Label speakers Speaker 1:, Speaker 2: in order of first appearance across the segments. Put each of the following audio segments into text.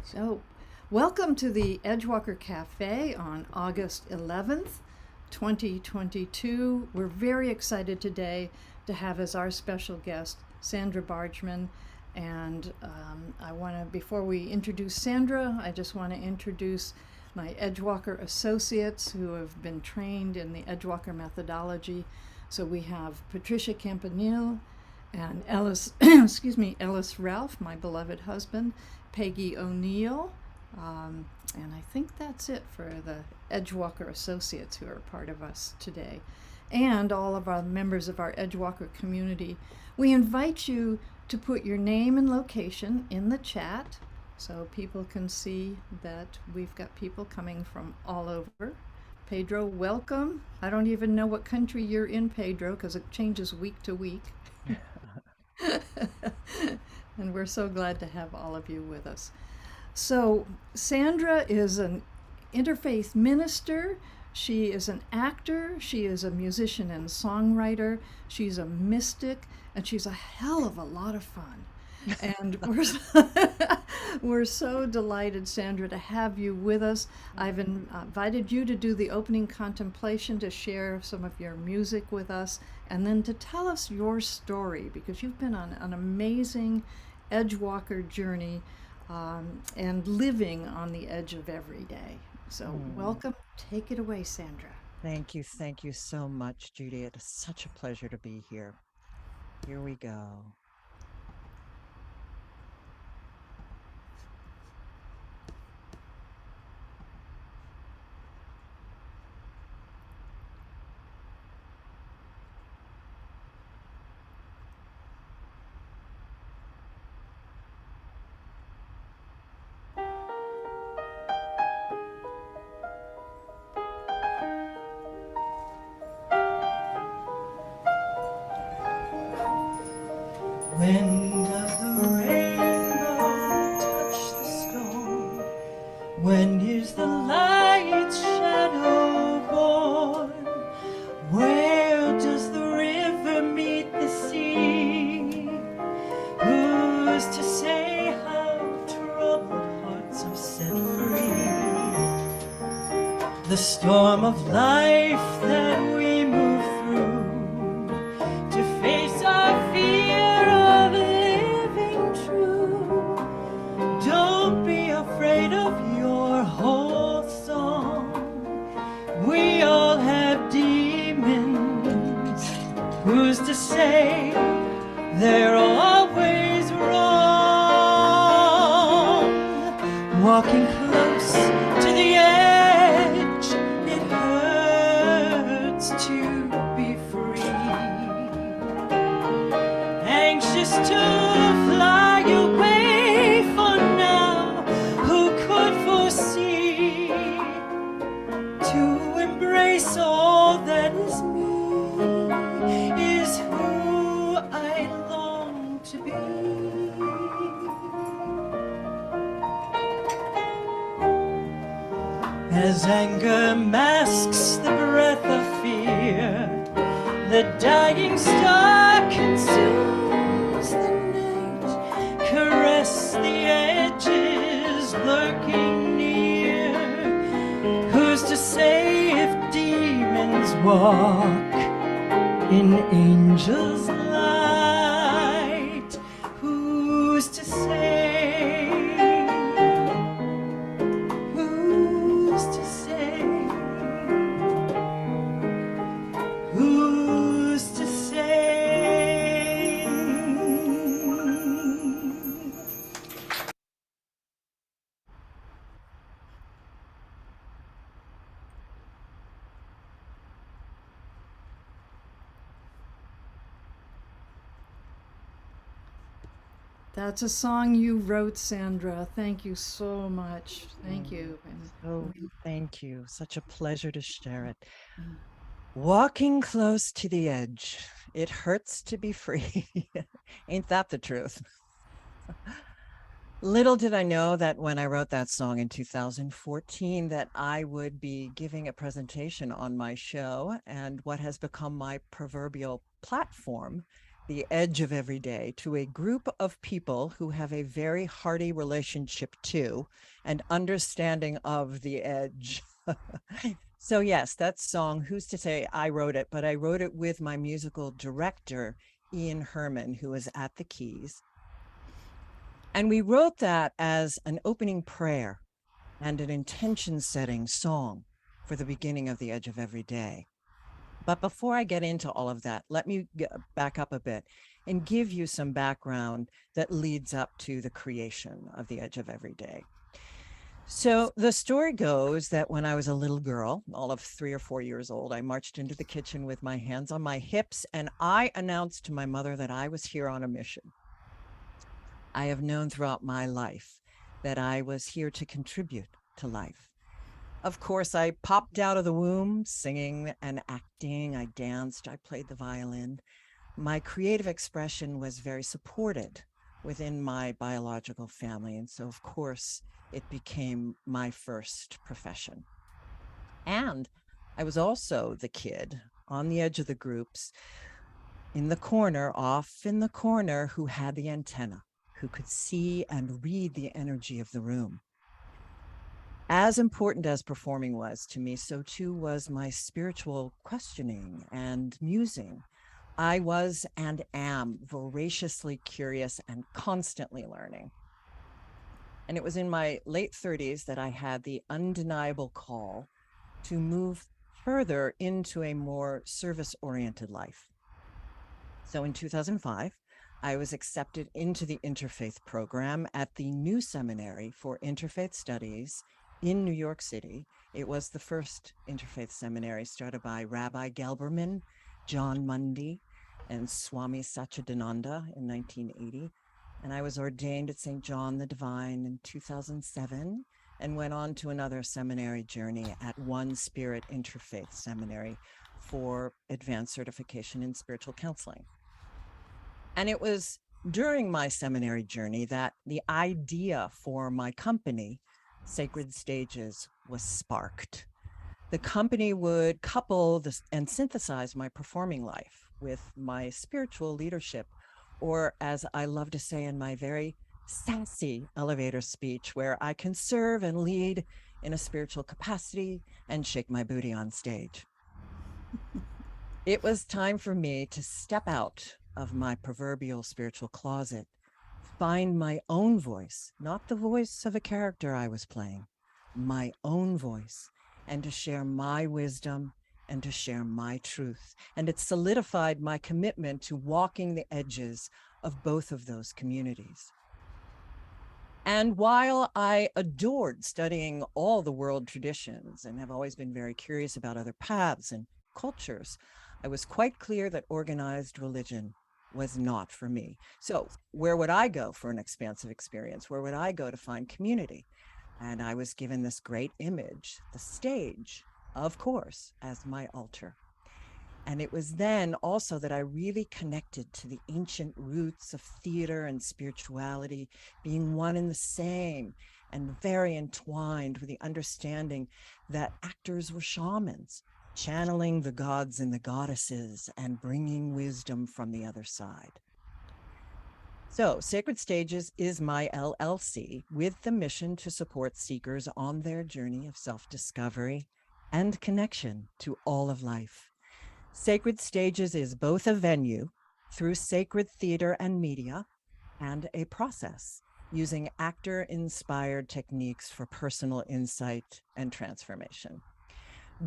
Speaker 1: So, welcome to the Edgewalker Cafe on August 11th, 2022. We're very excited today to have as our special guest Sandra Bargman. And before we introduce Sandra, I just want to introduce my Edgewalker associates who have been trained in the Edgewalker methodology. So we have Patricia Campanile and Ellis, Ellis Ralph, my beloved husband, Peggy O'Neill, and I think that's it for the Edgewalker associates who are part of us today, and all of our members of our Edgewalker community. We invite you to put your name and location in the chat so people can see that we've got people coming from all over. Pedro, welcome. I don't even know what country you're in, Pedro, because it changes week to week. And we're so glad to have all of you with us. So, Sandra is an interfaith minister. She is an actor. She is a musician and songwriter. She's a mystic, and she's a hell of a lot of fun. And we're so delighted, Sandra, to have you with us. I've invited you to do the opening contemplation, to share some of your music with us, and then to tell us your story, because you've been on an amazing Edgewalker journey and living on the edge of every day. So welcome. Take it away, Sandra.
Speaker 2: Thank you. Thank you so much, Judy. It is such a pleasure to be here. Here we go.
Speaker 3: When does the rainbow touch the stone? When is the light's shadow born? Where does the river meet the sea? Who's to say how troubled hearts are set free? The storm of life that we move through to face our fear of living true. Don't be afraid of your whole song. We all have demons. Who's to say they're always wrong? Walking close to the edge, it hurts to be free. Anxious to fly away for now, who could foresee? To embrace all that is me is who I long to be. As anger masks the breath of fear, the dying star consumes the night. Caress the edges lurking near. Who's to say if demons walk in angels' light? Who's to say? Who's to say? Who's to say?
Speaker 1: That's a song you wrote, Sandra. Thank you so much. Thank you.
Speaker 2: Oh, thank you. Such a pleasure to share it. Walking close to the edge, it hurts to be free. Ain't that the truth? Little did I know that when I wrote that song in 2014 that I would be giving a presentation on my show and what has become my proverbial platform the edge of every day to a group of people who have a very hearty relationship to and understanding of the edge. So yes, that song, who's to say I wrote it, but I wrote it with my musical director, Ian Herman, who was at the keys. And we wrote that as an opening prayer and an intention setting song for the beginning of the edge of every day. But before I get into all of that, let me back up a bit and give you some background that leads up to the creation of the edge of every day. So the story goes that when I was a little girl, all of 3 or 4 years old, I marched into the kitchen with my hands on my hips and I announced to my mother that I was here on a mission. I have known throughout my life that I was here to contribute to life. Of course, I popped out of the womb singing and acting. I danced, I played the violin. My creative expression was very supported within my biological family. And so, of course, it became my first profession. And I was also the kid on the edge of the groups in the corner, off in the corner, who had the antenna, who could see and read the energy of the room. As important as performing was to me, so too was my spiritual questioning and musing. I was and am voraciously curious and constantly learning. And it was in my late 30s that I had the undeniable call to move further into a more service-oriented life. So in 2005, I was accepted into the interfaith program at the new seminary for interfaith studies in New York City. It was the first interfaith seminary started by Rabbi Gelberman, John Mundy, and Swami Satchidananda in 1980. And I was ordained at St. John the Divine in 2007 and went on to another seminary journey at One Spirit Interfaith Seminary for advanced certification in spiritual counseling. And it was during my seminary journey that the idea for my company, Sacred Stages, was sparked. The company would couple this and synthesize my performing life with my spiritual leadership, or as I love to say in my very sassy elevator speech, where I can serve and lead in a spiritual capacity and shake my booty on stage. It was time for me to step out of my proverbial spiritual closet, find my own voice, not the voice of a character I was playing, my own voice, and to share my wisdom and to share my truth. And it solidified my commitment to walking the edges of both of those communities. And while I adored studying all the world traditions and have always been very curious about other paths and cultures, I was quite clear that organized religion was not for me. So where would I go for an expansive experience? Where would I go to find community? And I was given this great image, the stage, of course, as my altar. And it was then also that I really connected to the ancient roots of theater and spirituality being one and the same and very entwined with the understanding that actors were shamans, channeling the gods and the goddesses and bringing wisdom from the other side. So Sacred Stages is my LLC with the mission to support seekers on their journey of self-discovery and connection to all of life. Sacred Stages is both a venue through sacred theater and media and a process using actor-inspired techniques for personal insight and transformation.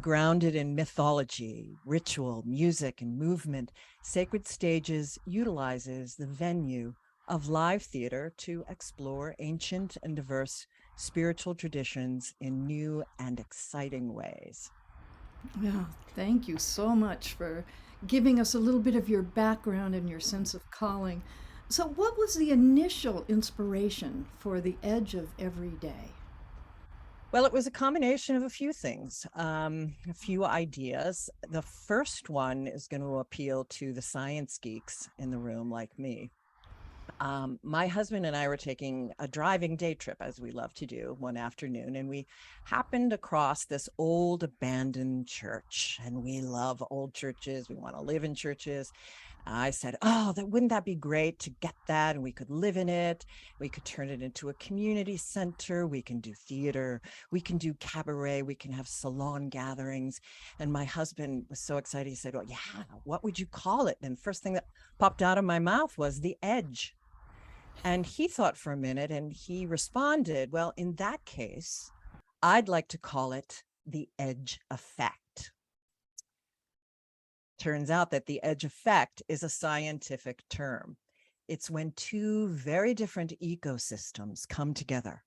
Speaker 2: Grounded in mythology, ritual, music, and movement, Sacred Stages utilizes the venue of live theater to explore ancient and diverse spiritual traditions in new and exciting ways.
Speaker 1: Yeah, thank you so much for giving us a little bit of your background and your sense of calling. So, what was the initial inspiration for the edge of every day?
Speaker 2: Well, it was a combination of a few things, a few ideas. The first one is going to appeal to the science geeks in the room like me. My husband and I were taking a driving day trip, as we love to do, one afternoon, and we happened across this old abandoned church. And we love old churches. We want to live in churches. I said, oh, wouldn't that be great to get that? And we could live in it. We could turn it into a community center. We can do theater. We can do cabaret. We can have salon gatherings. And my husband was so excited. He said, well, yeah, what would you call it? And the first thing that popped out of my mouth was the Edge. And he thought for a minute and he responded, well, in that case, I'd like to call it the Edge Effect. Turns out that the edge effect is a scientific term. It's when two very different ecosystems come together,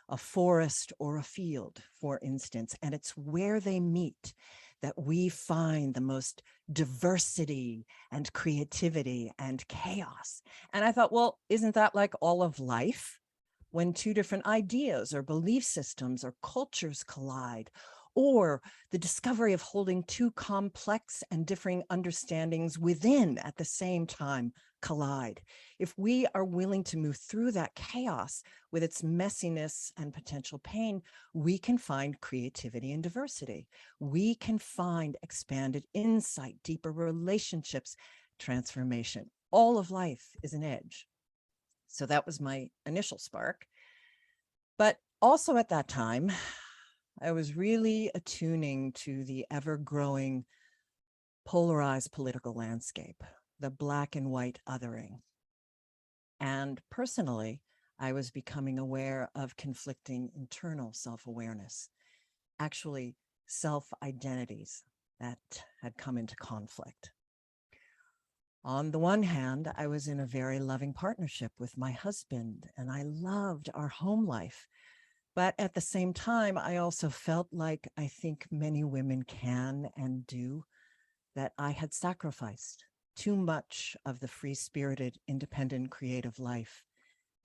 Speaker 2: a forest or a field, for instance, and it's where they meet that we find the most diversity and creativity and chaos. And I thought, well, isn't that like all of life? When two different ideas or belief systems or cultures collide, or the discovery of holding two complex and differing understandings within at the same time collide. If we are willing to move through that chaos with its messiness and potential pain, we can find creativity and diversity. We can find expanded insight, deeper relationships, transformation. All of life is an edge. So that was my initial spark. But also at that time, I was really attuning to the ever-growing polarized political landscape, the black and white othering. And personally, I was becoming aware of conflicting internal self-awareness, actually self-identities that had come into conflict. On the one hand, I was in a very loving partnership with my husband, and I loved our home life. But at the same time, I also felt like I think many women can and do, that I had sacrificed too much of the free-spirited, independent, creative life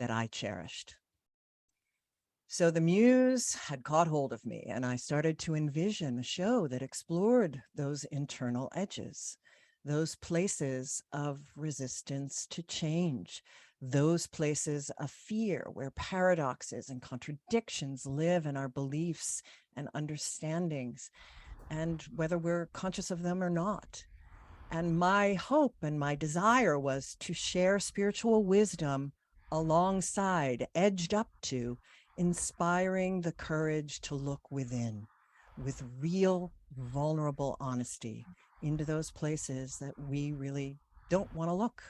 Speaker 2: that I cherished. So the muse had caught hold of me, and I started to envision a show that explored those internal edges, those places of resistance to change, those places of fear where paradoxes and contradictions live in our beliefs and understandings, and whether we're conscious of them or not. And my hope and my desire was to share spiritual wisdom alongside, edged up to, inspiring the courage to look within with real, vulnerable honesty into those places that we really don't want to look.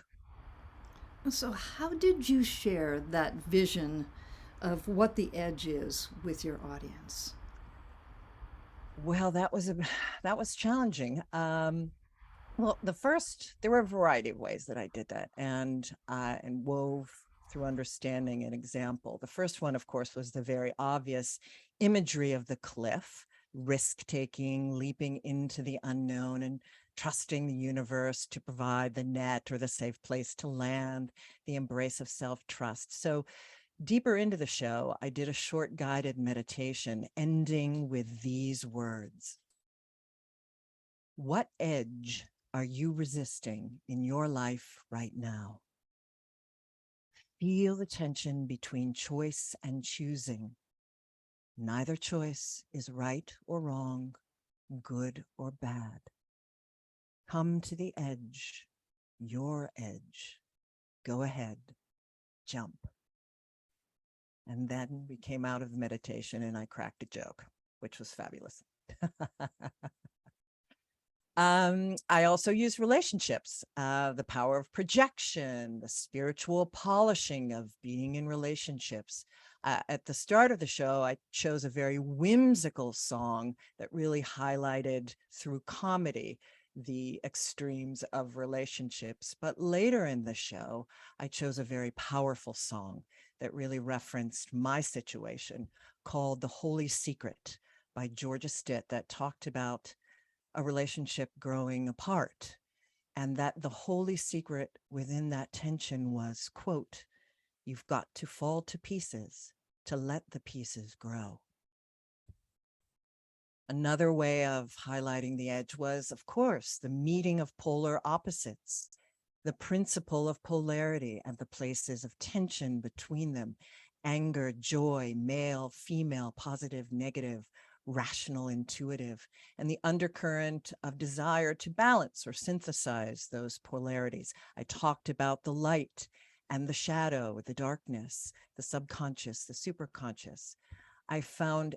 Speaker 1: So, how did you share that vision of what the edge is with your audience?
Speaker 2: Well, that was challenging. Well, there were a variety of ways that I did that, and wove through understanding an example. The first one, of course, was the very obvious imagery of the cliff, risk-taking, leaping into the unknown, and trusting the universe to provide the net or the safe place to land, the embrace of self-trust. So deeper into the show, I did a short guided meditation ending with these words. What edge are you resisting in your life right now? Feel the tension between choice and choosing. Neither choice is right or wrong, good or bad. Come to the edge, your edge. Go ahead, jump. And then we came out of the meditation and I cracked a joke, which was fabulous. I also use relationships, the power of projection, the spiritual polishing of being in relationships. At the start of the show, I chose a very whimsical song that really highlighted through comedy the extremes of relationships. But later in the show, I chose a very powerful song that really referenced my situation called The Holy Secret by Georgia Stitt, that talked about a relationship growing apart, and that the holy secret within that tension was, quote, you've got to fall to pieces to let the pieces grow. Another way of highlighting the edge was, of course, the meeting of polar opposites, the principle of polarity and the places of tension between them, anger, joy, male, female, positive, negative, rational, intuitive, and the undercurrent of desire to balance or synthesize those polarities. I talked about the light and the shadow, the darkness, the subconscious, the superconscious. I found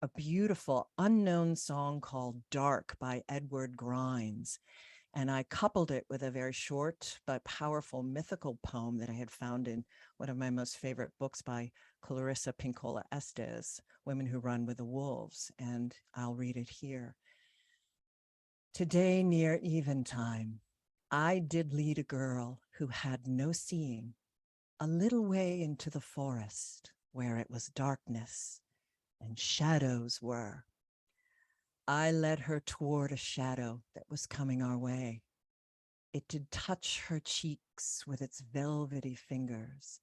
Speaker 2: a beautiful unknown song called Dark by Edward Grimes. And I coupled it with a very short but powerful mythical poem that I had found in one of my most favorite books by Clarissa Pinkola Estes, Women Who Run with the Wolves. And I'll read it here. Today near eventime, I did lead a girl who had no seeing a little way into the forest where it was darkness and shadows were. I led her toward a shadow that was coming our way. It did touch her cheeks with its velvety fingers.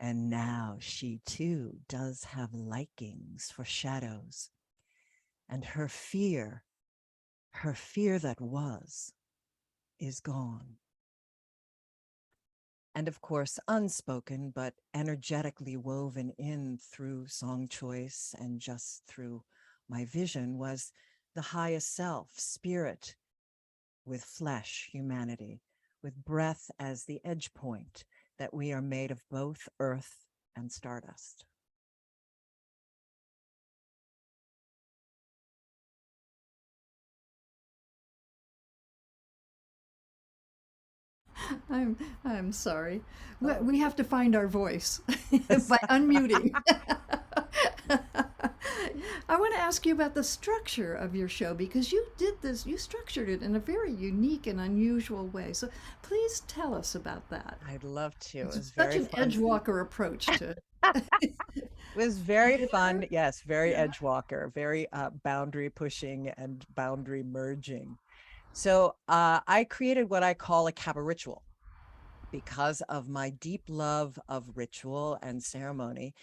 Speaker 2: And now she too does have likings for shadows. And her fear that was, is gone. And of course, unspoken, but energetically woven in through song choice and just through my vision was the highest self, spirit with flesh, humanity, with breath as the edge point, that we are made of both earth and stardust.
Speaker 1: I'm sorry. We have to find our voice by unmuting. I want to ask you about the structure of your show, because you did this, you structured it in a very unique and unusual way. So please tell us about that.
Speaker 2: I'd love to. It
Speaker 1: It's
Speaker 2: was
Speaker 1: such
Speaker 2: very
Speaker 1: an
Speaker 2: fun.
Speaker 1: Edgewalker approach to
Speaker 2: It was very fun. Yes, very Edgewalker, very boundary pushing and boundary merging. So I created what I call a CABAritual because of my deep love of ritual and ceremony.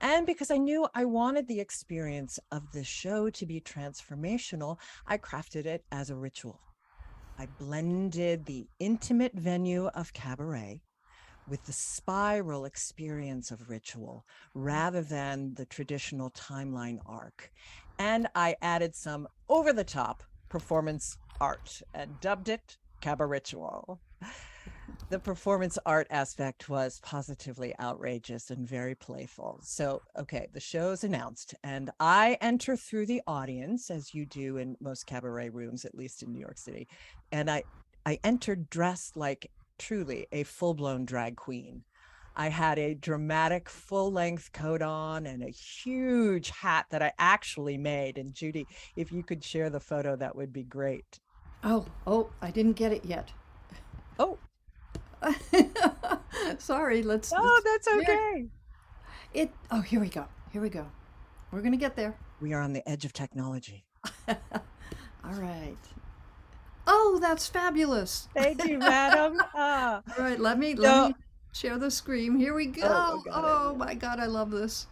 Speaker 2: And because I knew I wanted the experience of the show to be transformational, I crafted it as a ritual. I blended the intimate venue of cabaret with the spiral experience of ritual rather than the traditional timeline arc. And I added some over-the-top performance art and dubbed it CABAritual. The performance art aspect was positively outrageous and very playful. So, okay, the show's announced, and I enter through the audience, as you do in most cabaret rooms, at least in New York City. And I entered dressed like truly a full-blown drag queen. I had a dramatic full-length coat on and a huge hat that I actually made. And Judy, if you could share the photo, that would be great.
Speaker 1: Oh, I didn't get it yet.
Speaker 2: Oh,
Speaker 1: Sorry,
Speaker 2: oh, that's
Speaker 1: yeah,
Speaker 2: okay.
Speaker 1: here we go. Here we go. We're gonna get there.
Speaker 2: We are on the edge of technology.
Speaker 1: All right. Oh, that's fabulous.
Speaker 2: Thank you, madam.
Speaker 1: All right, let me share the screen. Here we go.
Speaker 2: Oh,
Speaker 1: Oh my God, I love this.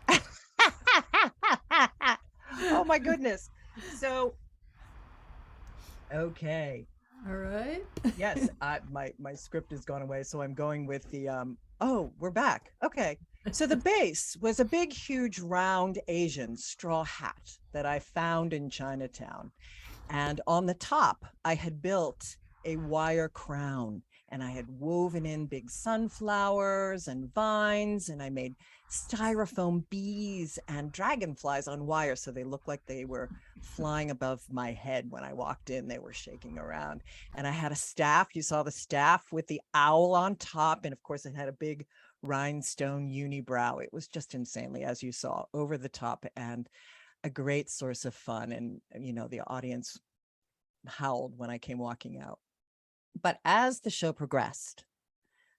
Speaker 2: Oh my goodness. So, okay.
Speaker 1: All right.
Speaker 2: Yes, my script has gone away, so I'm going with the oh, we're back. Okay. So the base was a big, huge, round Asian straw hat that I found in Chinatown. And on the top, I had built a wire crown, and I had woven in big sunflowers and vines, and I made styrofoam bees and dragonflies on wire, so they looked like they were flying above my head. When I walked in, they were shaking around. And I had a staff. You saw the staff with the owl on top, and of course it had a big rhinestone unibrow. It was just insanely, as you saw, over the top and a great source of fun. And the audience howled when I came walking out. But as the show progressed,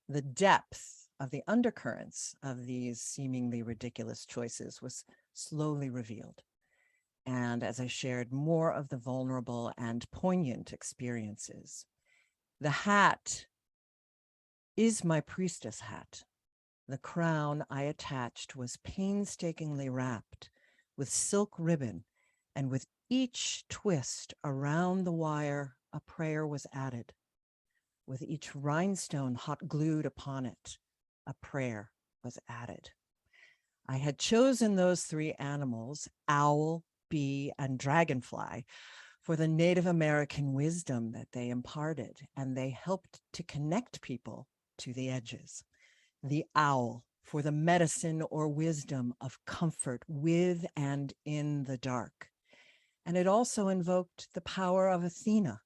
Speaker 2: the depth of the undercurrents of these seemingly ridiculous choices was slowly revealed. And as I shared more of the vulnerable and poignant experiences, the hat is my priestess hat. The crown I attached was painstakingly wrapped with silk ribbon, and with each twist around the wire, a prayer was added. With each rhinestone hot glued upon it, a prayer was added. I had chosen those three animals, owl, bee, and dragonfly for the Native American wisdom that they imparted, and they helped to connect people to the edges. The owl for the medicine or wisdom of comfort with and in the dark. And it also invoked the power of Athena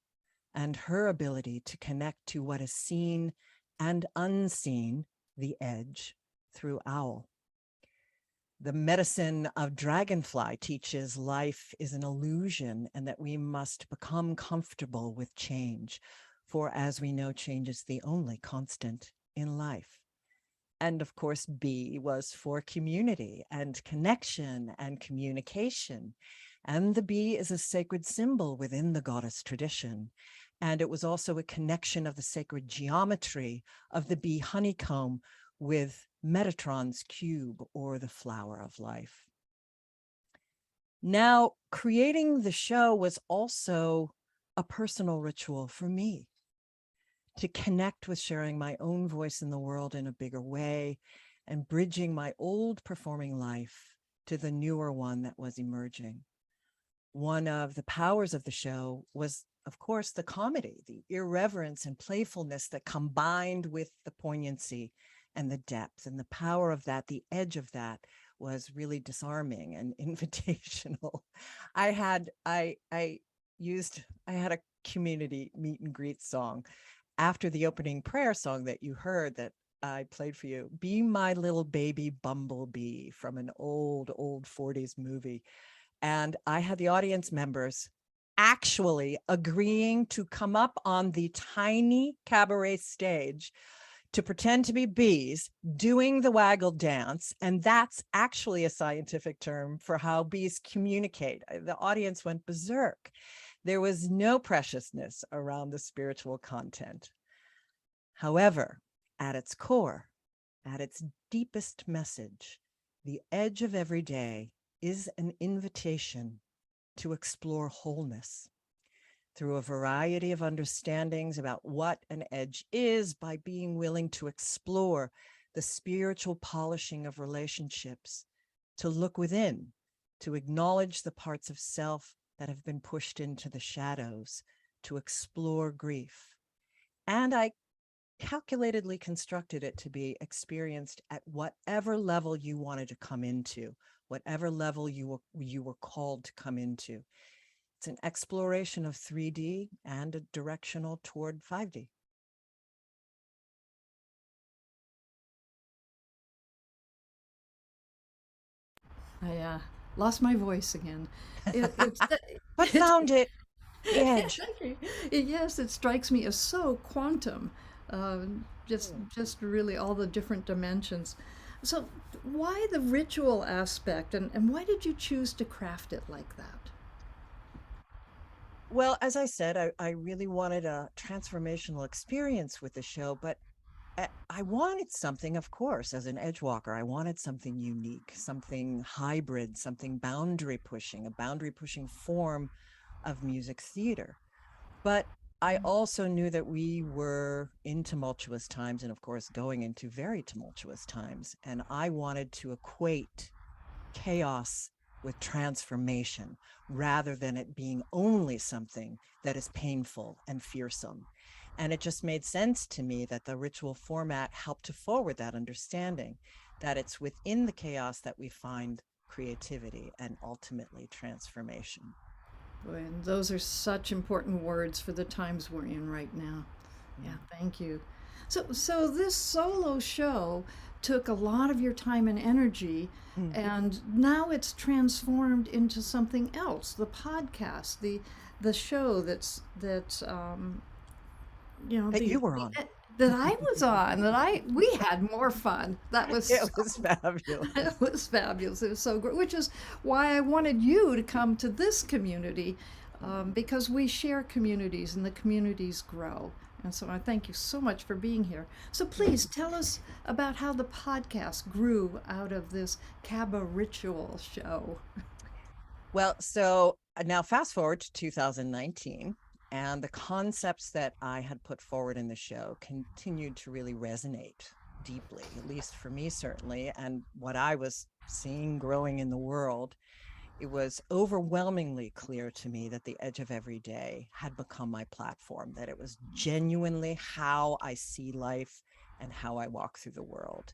Speaker 2: and her ability to connect to what is seen and unseen, the edge, through owl. The medicine of dragonfly teaches life is an illusion and that we must become comfortable with change, for as we know, change is the only constant in life. And of course, B was for community and connection and communication. And the bee is a sacred symbol within the goddess tradition. And it was also a connection of the sacred geometry of the bee honeycomb with Metatron's cube, or the flower of life. Now, creating the show was also a personal ritual for me to connect with sharing my own voice in the world in a bigger way and bridging my old performing life to the newer one that was emerging. One of the powers of the show was, of course, the comedy, the irreverence and playfulness that combined with the poignancy and the depth and the power of that. The edge of that was really disarming and invitational. I had a community meet and greet song after the opening prayer song that you heard that I played for you, Be My Little Baby Bumblebee, from an old 40s movie. And I had the audience members actually agreeing to come up on the tiny cabaret stage to pretend to be bees doing the waggle dance. And that's actually a scientific term for how bees communicate. The audience went berserk. There was no preciousness around the spiritual content. However, at its core, at its deepest message, the edge of every day is an invitation to explore wholeness through a variety of understandings about what an edge is, by being willing to explore the spiritual polishing of relationships, to look within, to acknowledge the parts of self that have been pushed into the shadows, to explore grief. And I calculatedly constructed it to be experienced at whatever level you wanted to come into, whatever level you were called to come into. It's an exploration of 3D and a directional toward 5D.
Speaker 1: I lost my voice again. It's
Speaker 2: But found it. The edge.
Speaker 1: Thank you. Yes, it strikes me as so quantum. Just really all the different dimensions. So, why the ritual aspect, and why did you choose to craft it like that?
Speaker 2: Well, as I said, I really wanted a transformational experience with the show, but I wanted something, of course, as an Edgewalker, I wanted something unique, something hybrid, something boundary pushing, a boundary pushing form of music theater. But I also knew that we were in tumultuous times, and of course, going into very tumultuous times. And I wanted to equate chaos with transformation rather than it being only something that is painful and fearsome. And it just made sense to me that the ritual format helped to forward that understanding, that it's within the chaos that we find creativity and ultimately transformation.
Speaker 1: Boy, and those are such important words for the times we're in right now. Yeah, thank you. So this solo show took a lot of your time and energy,
Speaker 2: Mm.
Speaker 1: and now it's transformed into something else. The podcast, the show
Speaker 2: That
Speaker 1: the
Speaker 2: you were on.
Speaker 1: that I was on, we had more fun. That was
Speaker 2: It was fabulous.
Speaker 1: it was fabulous. It was so great, which is why I wanted you to come to this community, because we share communities and the communities grow. And so I thank you so much for being here. So please tell us about how the podcast grew out of this CABAritual show.
Speaker 2: Well, so now fast forward to 2019, and the concepts that I had put forward in the show continued to really resonate deeply, at least for me, certainly, and what I was seeing growing in the world. it was overwhelmingly clear to me that the edge of every day had become my platform, that it was genuinely how I see life and how I walk through the world.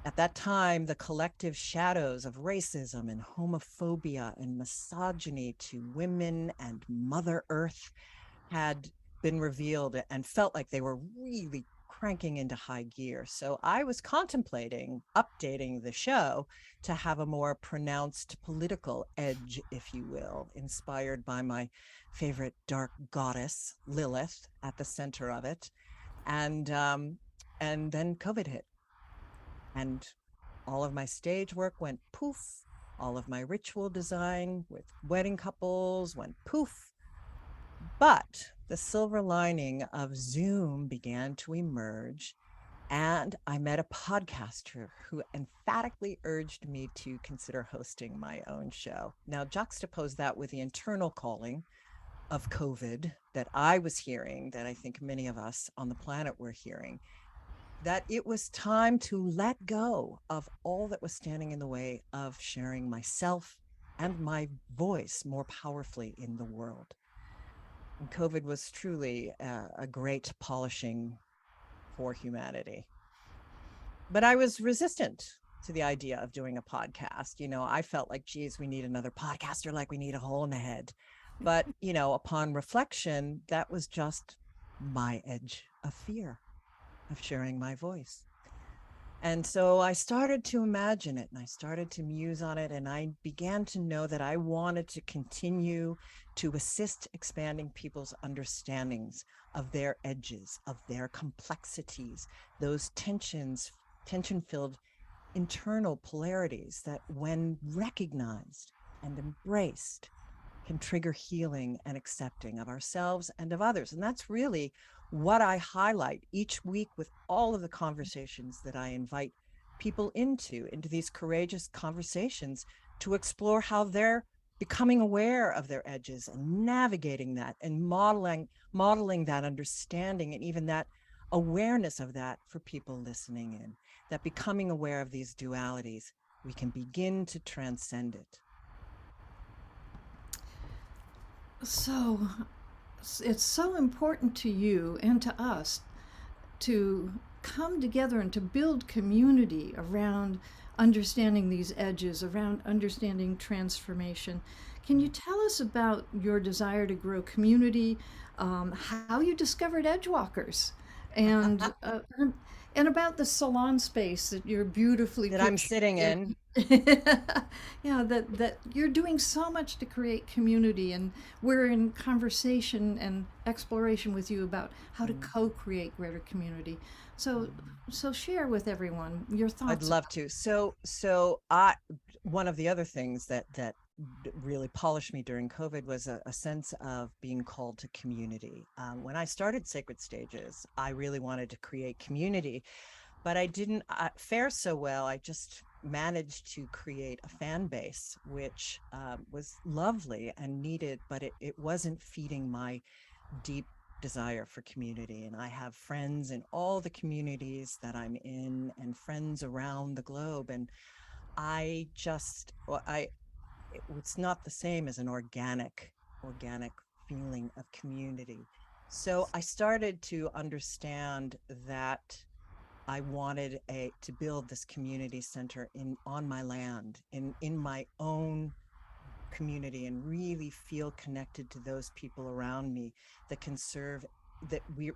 Speaker 2: At that time, the collective shadows of racism and homophobia and misogyny to women and Mother Earth had been revealed and felt like they were really cranking into high gear. So I was contemplating updating the show to have a more pronounced political edge, if you will, inspired by my favorite dark goddess, Lilith, at the center of it. And then COVID hit, and all of my stage work went poof. All of my ritual design with wedding couples went poof. But the silver lining of Zoom began to emerge, and I met a podcaster who emphatically urged me to consider hosting my own show. Now, juxtapose that with the internal calling of COVID that I was hearing, that I think many of us on the planet were hearing, that it was time to let go of all that was standing in the way of sharing myself and my voice more powerfully in the world. And COVID was truly a great polishing for humanity. But I was resistant to the idea of doing a podcast. I felt like, geez, we need another podcaster, like we need a hole in the head. But, upon reflection, that was just my edge of fear of sharing my voice. And so I started to imagine it, and I started to muse on it, and I began to know that I wanted to continue to assist expanding people's understandings of their edges, of their complexities, those tension-filled internal polarities that, when recognized and embraced, can trigger healing and accepting of ourselves and of others. And that's really what I highlight each week with all of the conversations that I invite people into these courageous conversations to explore how they're becoming aware of their edges and navigating that and modeling that understanding and even that awareness of that for people listening in, that becoming aware of these dualities, we can begin to transcend it.
Speaker 1: So it's so important to you and to us to come together and to build community around understanding these edges, around understanding transformation. Can you tell us about your desire to grow community, how you discovered Edgewalkers, and and about the salon space that you're beautifully
Speaker 2: That I'm sitting in.
Speaker 1: Yeah, that you're doing so much to create community, and we're in conversation and exploration with you about how to co-create greater community. So share with everyone your thoughts.
Speaker 2: I'd love to. So one of the other things that really polished me during COVID was a sense of being called to community. When I started Sacred Stages, I really wanted to create community, but I didn't fare so well. I just managed to create a fan base, which was lovely and needed, but it wasn't feeding my deep desire for community. And I have friends in all the communities that I'm in and friends around the globe. And it's not the same as an organic feeling of community. So I started to understand that I wanted to build this community center on my land, in my own community, and really feel connected to those people around me that can serve,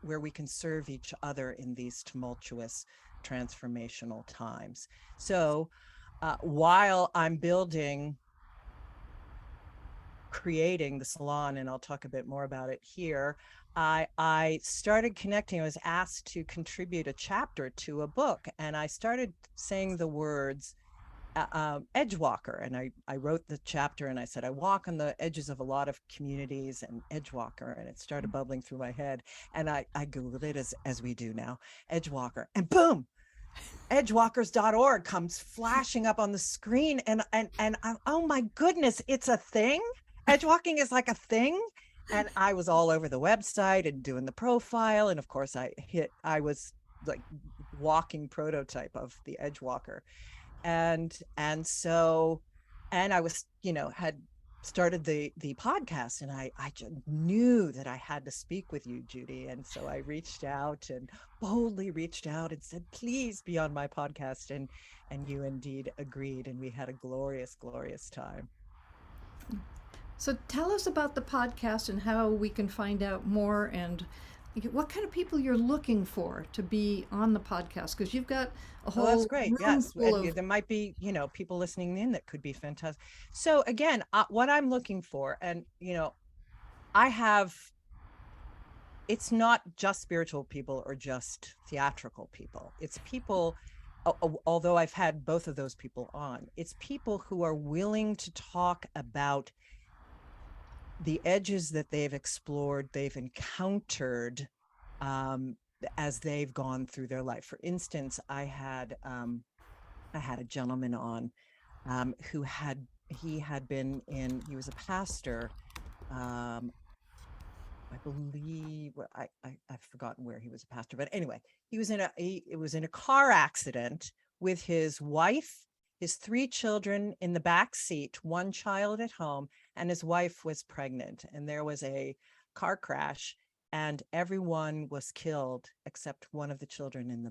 Speaker 2: where we can serve each other in these tumultuous transformational times. So while I'm creating the salon, and I'll talk a bit more about it here, I started connecting. I was asked to contribute a chapter to a book, and I started saying the words Edgewalker. And I wrote the chapter, and I said, I walk on the edges of a lot of communities, and Edgewalker, and it started bubbling through my head. And I Googled it as we do now, Edgewalker, and boom, edgewalkers.org comes flashing up on the screen. And oh my goodness, it's a thing. Edgewalking is like a thing. And I was all over the website and doing the profile. And of course I was like walking prototype of the Edgewalker. And so and I was, had started the podcast, and I just knew that I had to speak with you, Judy. And so I reached out and boldly reached out and said, please be on my podcast. And you indeed agreed. And we had a glorious, glorious time.
Speaker 1: So tell us about the podcast and how we can find out more, and what kind of people you're looking for to be on the podcast, because you've got a
Speaker 2: Oh,
Speaker 1: whole
Speaker 2: that's great.
Speaker 1: room
Speaker 2: Yes.
Speaker 1: full
Speaker 2: And
Speaker 1: of.
Speaker 2: there might be, people listening in that could be fantastic. So again, what I'm looking for, and, I have, it's not just spiritual people or just theatrical people. It's people, although I've had both of those people on, it's people who are willing to talk about the edges that they've explored, they've encountered, as they've gone through their life. For instance, I had a gentleman on, he was a pastor. I believe, I've forgotten where he was a pastor, but anyway, he was in a car accident with his wife, his 3 children in the back seat, 1 child at home, and his wife was pregnant. And there was a car crash, and everyone was killed except one of the children in the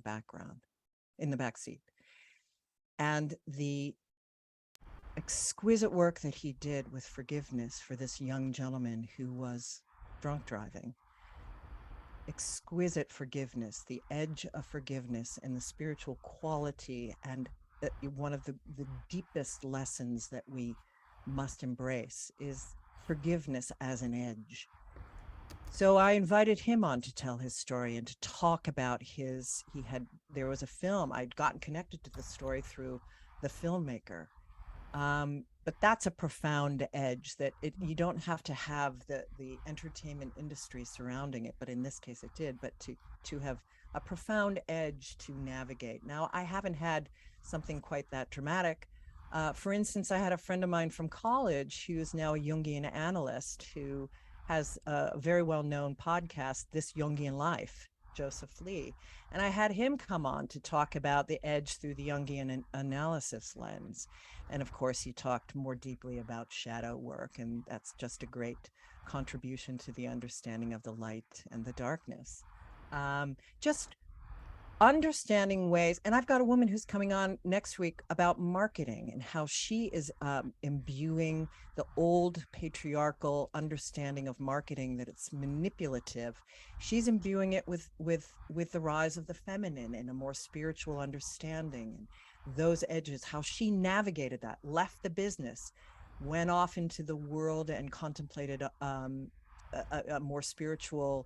Speaker 2: back seat. And the exquisite work that he did with forgiveness for this young gentleman who was drunk driving, exquisite forgiveness, the edge of forgiveness, and the spiritual quality, and one of the deepest lessons that we must embrace is forgiveness as an edge. So I invited him on to tell his story and to talk about there was a film, I'd gotten connected to the story through the filmmaker. But that's a profound edge that you don't have to have the entertainment industry surrounding it, but in this case it did, but to have a profound edge to navigate. Now, I haven't had something quite that dramatic. For instance, I had a friend of mine from college who is now a Jungian analyst who has a very well-known podcast, This Jungian Life, Joseph Lee. And I had him come on to talk about the edge through the Jungian analysis lens. And of course, he talked more deeply about shadow work. And that's just a great contribution to the understanding of the light and the darkness. Just understanding ways. And I've got a woman who's coming on next week about marketing and how she is imbuing the old patriarchal understanding of marketing, that it's manipulative. She's imbuing it with the rise of the feminine and a more spiritual understanding, and those edges, how she navigated that, left the business, went off into the world and contemplated a more spiritual,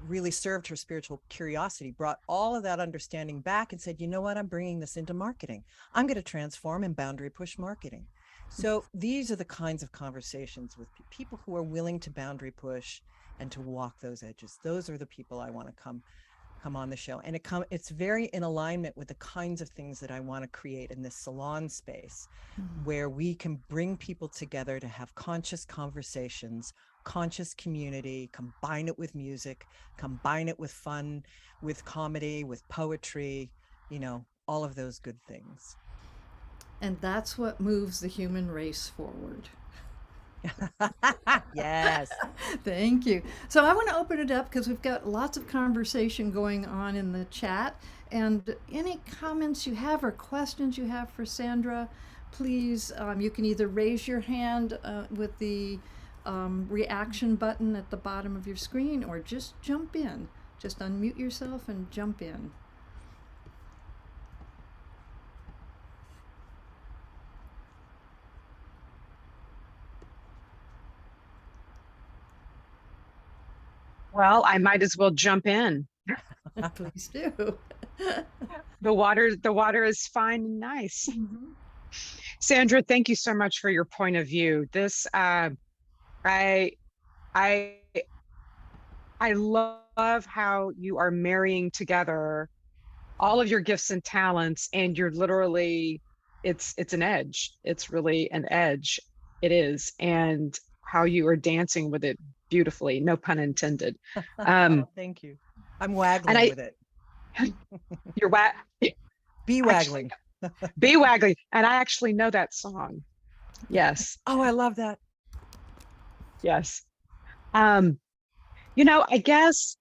Speaker 2: really served her spiritual curiosity, brought all of that understanding back and said, you know what, I'm bringing this into marketing. I'm going to transform and boundary push marketing. So these are the kinds of conversations with people who are willing to boundary push and to walk those edges. Those are the people I want to come on the show. And it's very in alignment with the kinds of things that I want to create in this salon space, where we can bring people together to have conscious conversations, conscious community, combine it with music, combine it with fun, with comedy, with poetry, all of those good things.
Speaker 1: And that's what moves the human race forward.
Speaker 2: Yes.
Speaker 1: Thank you. So I want to open it up because we've got lots of conversation going on in the chat. And any comments you have or questions you have for Sandra, please, you can either raise your hand with the reaction button at the bottom of your screen, or just jump in. Just unmute yourself and jump in.
Speaker 4: Well, I might as well jump in.
Speaker 1: Please do.
Speaker 4: The water is fine and nice.
Speaker 1: Mm-hmm.
Speaker 4: Sandra, thank you so much for your point of view. This, I love how you are marrying together all of your gifts and talents, and you're literally, it's an edge. It's really an edge. It is. And how you are dancing with it beautifully, no pun intended.
Speaker 2: Thank you. I'm waggling with it.
Speaker 4: You're
Speaker 2: Be waggling.
Speaker 4: Be waggly. And I actually know that song. Yes.
Speaker 2: Oh, I love that.
Speaker 4: Yes. I guess,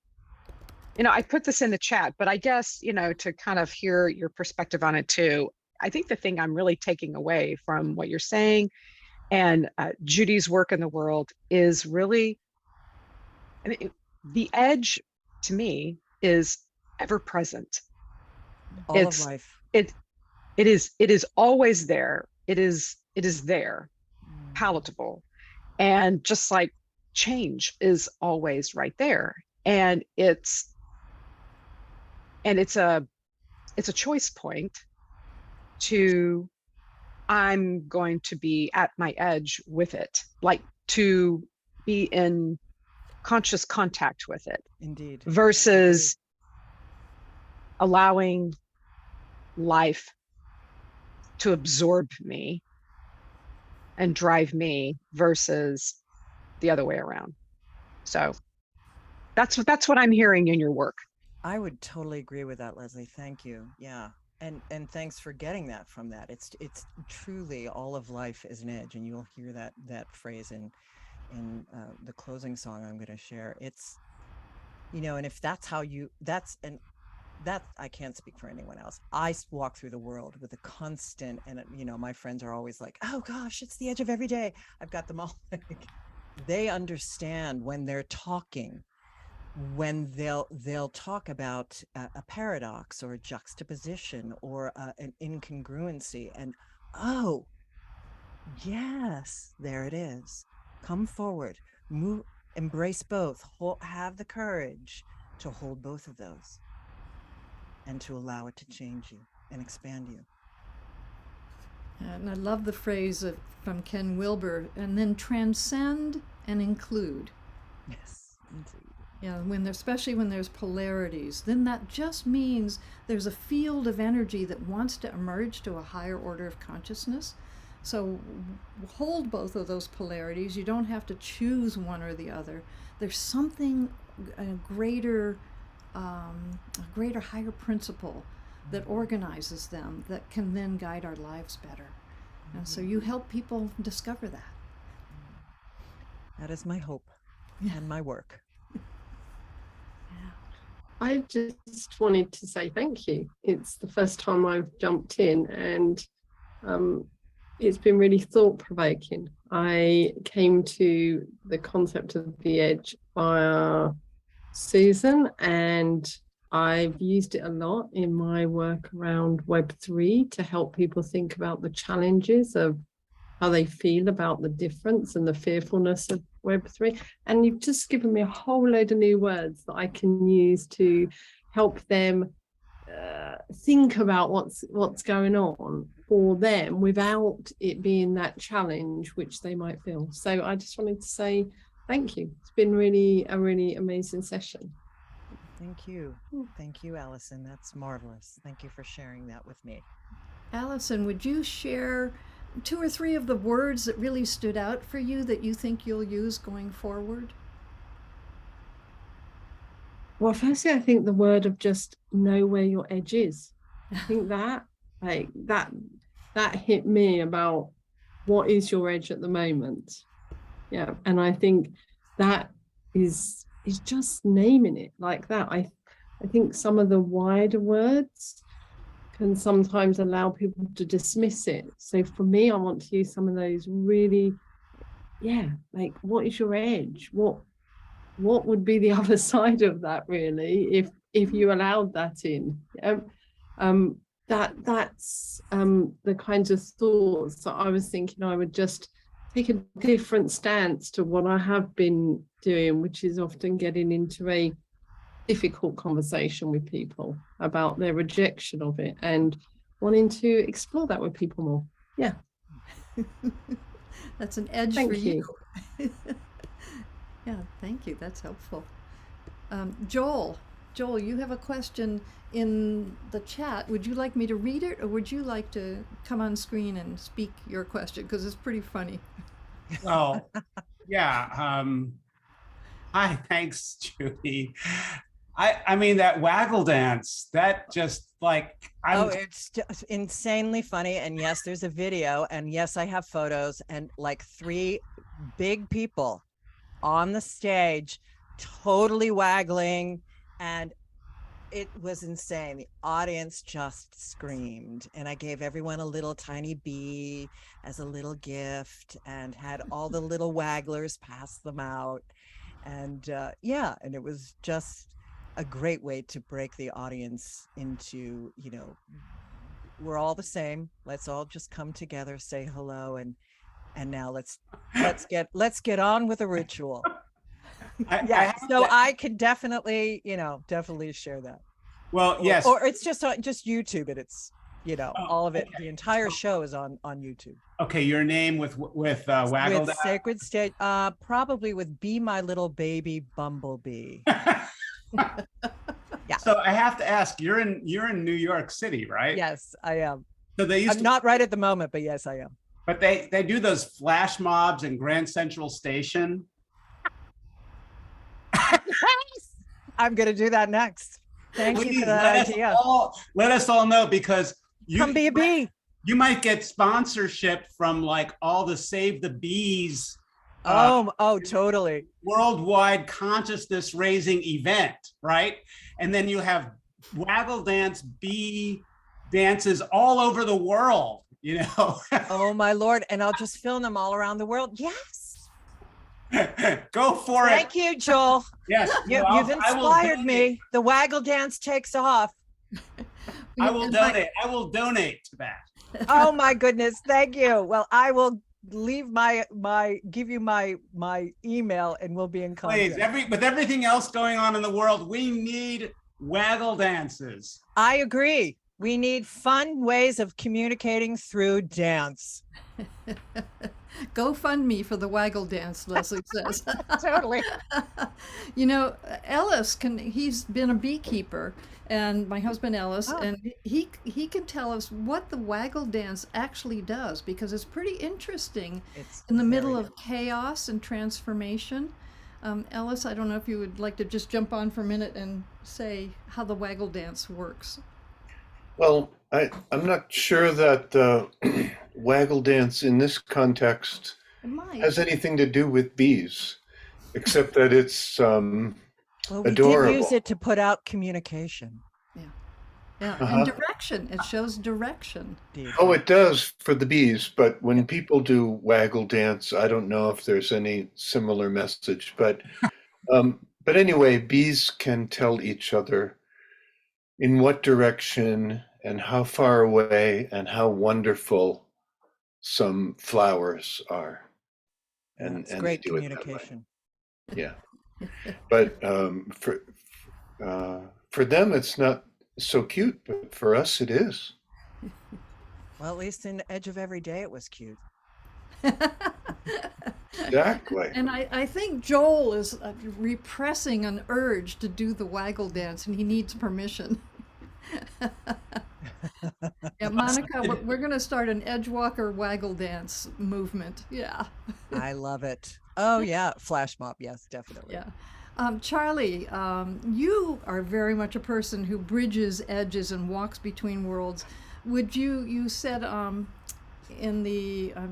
Speaker 4: I put this in the chat, but I guess, to kind of hear your perspective on it too. I think the thing I'm really taking away from what you're saying and Judy's work in the world is really, the edge to me is ever present.
Speaker 2: All of life.
Speaker 4: It is always there. It is there, palatable. And just like change is always right there. And it's a choice point to, I'm going to be at my edge with it, like to be in conscious contact with it.
Speaker 2: Indeed.
Speaker 4: Versus allowing life to absorb me and drive me versus the other way around. So that's what I'm hearing in your work.
Speaker 2: I would totally agree with that, Leslie. Thank you. Yeah. And thanks for getting that from that. It's truly all of life is an edge, and you'll hear that phrase in the closing song I'm going to share. It's, and if that's how that I can't speak for anyone else. I walk through the world with a constant, and my friends are always like, "Oh gosh, it's the edge of every day." I've got them all. They understand when they're talking, when they'll talk about a paradox or a juxtaposition or an incongruency, and oh yes, there it is. Come forward, move, embrace both, have the courage to hold both of those and to allow it to change you and expand you.
Speaker 1: And I love the phrase from Ken Wilber, and then transcend and include.
Speaker 2: Yes, indeed.
Speaker 1: Yeah, especially when there's polarities, then that just means there's a field of energy that wants to emerge to a higher order of consciousness. So hold both of those polarities. You don't have to choose one or the other. There's something, a greater, higher principle that organizes them, that can then guide our lives better. And so you help people discover that.
Speaker 2: That is my hope and my work.
Speaker 5: I just wanted to say thank you. It's the first time I've jumped in, and it's been really thought-provoking. I came to the concept of the edge via Susan, and I've used it a lot in my work around Web3 to help people think about the challenges of how they feel about the difference and the fearfulness of Web3. And you've just given me a whole load of new words that I can use to help them think about what's going on for them without it being that challenge which they might feel. So I just wanted to say thank you. It's been a really amazing session.
Speaker 2: Thank you. Thank you, Allison. That's marvelous. Thank you for sharing that with me.
Speaker 1: Allison, would you share 2 or 3 of the words that really stood out for you that you think you'll use going forward?
Speaker 5: Well, firstly, I think the word of just know where your edge is. I think that hit me about what is your edge at the moment. Yeah, and I think that is just naming it like that. I think some of the wider words can sometimes allow people to dismiss it. So for me, I want to use some of those really, like, what is your edge? What would be the other side of that, really, if you allowed that in? That's the kinds of thoughts that I was thinking I would just take a different stance to what I have been doing, which is often getting into a difficult conversation with people about their rejection of it and wanting to explore that with people more. Yeah.
Speaker 1: That's an edge
Speaker 5: Thank
Speaker 1: for
Speaker 5: you.
Speaker 1: Yeah, thank you. That's helpful. Joel, you have a question in the chat. Would you like me to read it, or would you like to come on screen and speak your question? Because it's pretty funny.
Speaker 6: Well, yeah. Hi, thanks, Judy. I mean, that waggle dance, that just like,
Speaker 2: Oh, it's just insanely funny. And yes, there's a video, and yes, I have photos, and like 3 big people on the stage, totally waggling, and it was insane. The audience just screamed, and I gave everyone a little tiny bee as a little gift, and had all the little wagglers pass them out. And yeah, and it was just a great way to break the audience into, we're all the same. Let's all just come together, say hello, and now let's get on with the ritual. I could definitely, definitely share that.
Speaker 6: Well, yes.
Speaker 2: Or it's just YouTube, and it's, all of it. Okay. The entire show is on YouTube.
Speaker 6: Okay, your name with Waggle
Speaker 2: with Sacred Stage, probably with Be My Little Baby Bumblebee. Yeah.
Speaker 6: So I have to ask, you're in New York City, right?
Speaker 2: Yes, I am.
Speaker 6: So I'm
Speaker 2: not right at the moment, but yes, I am.
Speaker 6: But they do those flash mobs in Grand Central Station.
Speaker 2: I'm gonna do that next. Thank you for that idea.
Speaker 6: Let us all know, because
Speaker 2: come be a bee.
Speaker 6: You might get sponsorship from like all the Save the Bees.
Speaker 2: Totally.
Speaker 6: Worldwide consciousness raising event, right? And then you have waggle dance bee dances all over the world,
Speaker 2: Oh my Lord. And I'll just film them all around the world. Yes.
Speaker 6: Go for it.
Speaker 2: Thank you, Joel.
Speaker 6: Yes.
Speaker 2: You've inspired me. The waggle dance takes off.
Speaker 6: I will donate. I will donate to that.
Speaker 2: Oh my goodness. Thank you. Well, I will leave give you my email, and we'll be in contact.
Speaker 6: Please, with everything else going on in the world, we need waggle dances.
Speaker 2: I agree. We need fun ways of communicating through dance.
Speaker 1: Go fund me for the waggle dance, Leslie says.
Speaker 2: Totally.
Speaker 1: Ellis he's been a beekeeper, and my husband Ellis, and he can tell us what the waggle dance actually does, because it's pretty interesting. It's in the middle of chaos and transformation. Ellis, I don't know if you would like to just jump on for a minute and say how the waggle dance works.
Speaker 7: Well, I'm not sure that waggle dance in this context has anything to do with bees, except that it's
Speaker 2: we
Speaker 7: adorable.
Speaker 2: Did use it to put out communication.
Speaker 1: Yeah, and direction. It shows direction.
Speaker 7: Oh, it does for the bees, but when people do waggle dance, I don't know if there's any similar message, but anyway, bees can tell each other in what direction and how far away and how wonderful some flowers are. And
Speaker 2: great communication.
Speaker 7: Yeah. But for them, it's not so cute, but for us, it is.
Speaker 2: Well, at least in Edge of Every Day, it was cute.
Speaker 7: Exactly.
Speaker 1: And I think Joel is repressing an urge to do the waggle dance, and he needs permission. Yeah, Monica, we're going to start an Edgewalker waggle dance movement. Yeah.
Speaker 2: I love it. Oh, yeah. Flash mob. Yes, definitely.
Speaker 1: Yeah. Charlie, you are very much a person who bridges edges and walks between worlds. Would you said I've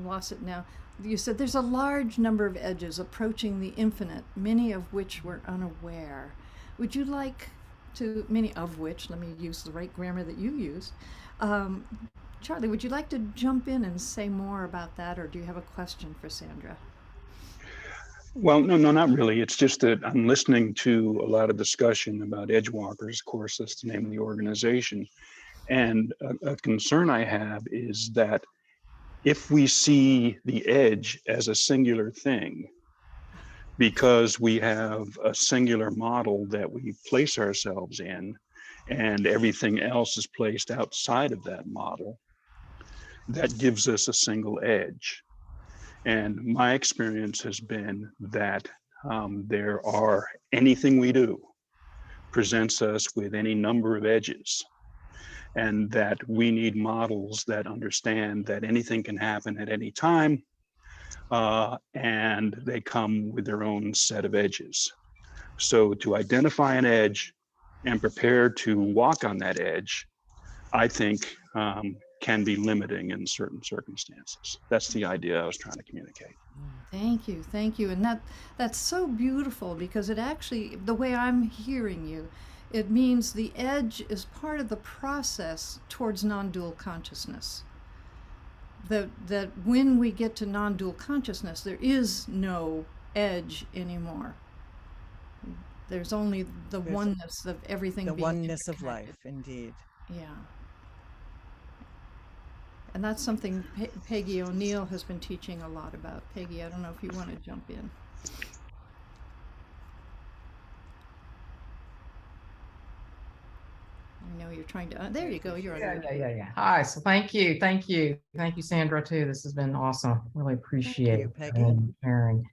Speaker 1: lost it now. You said there's a large number of edges approaching the infinite, many of which we're unaware. Would you like to, many of which, let me use the right grammar that you use. Charlie, would you like to jump in and say more about that, or do you have a question for Sandra?
Speaker 8: Well, no, not really. It's just that I'm listening to a lot of discussion about Edgewalkers. Of course, that's the name of the organization. And a concern I have is that if we see the edge as a singular thing, because we have a singular model that we place ourselves in, and everything else is placed outside of that model, that gives us a single edge. And my experience has been that anything we do presents us with any number of edges, and that we need models that understand that anything can happen at any time, and they come with their own set of edges. So to identify an edge and prepared to walk on that edge, I think can be limiting in certain circumstances. That's the idea I was trying to communicate.
Speaker 1: Thank you. And that's so beautiful, because it actually, the way I'm hearing you, it means the edge is part of the process towards non-dual consciousness. That when we get to non-dual consciousness, there is no edge anymore. There's only the oneness of everything.
Speaker 2: The
Speaker 1: being
Speaker 2: oneness of
Speaker 1: interconnected.
Speaker 2: life, indeed.
Speaker 1: Yeah. And that's something Peggy O'Neill has been teaching a lot about. Peggy, I don't know if you want to jump in. I know you're trying to, there you go, you're on.
Speaker 9: Yeah. Hi, so thank you, Sandra, too. This has been awesome. Really appreciate
Speaker 2: you, Peggy.
Speaker 9: sharing.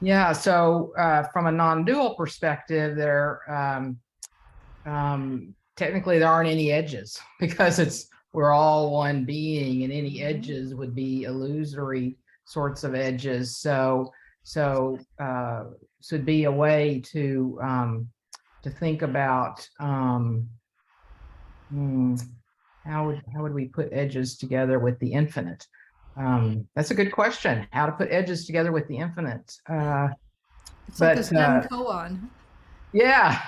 Speaker 9: Yeah, so from a non-dual perspective, technically there aren't any edges, because we're all one being, and any edges would be illusory sorts of edges. So it'd be a way to think about how would we put edges together with the infinite? That's a good question. How to put edges together with the infinite?
Speaker 1: It's like a Zen koan.
Speaker 9: Yeah.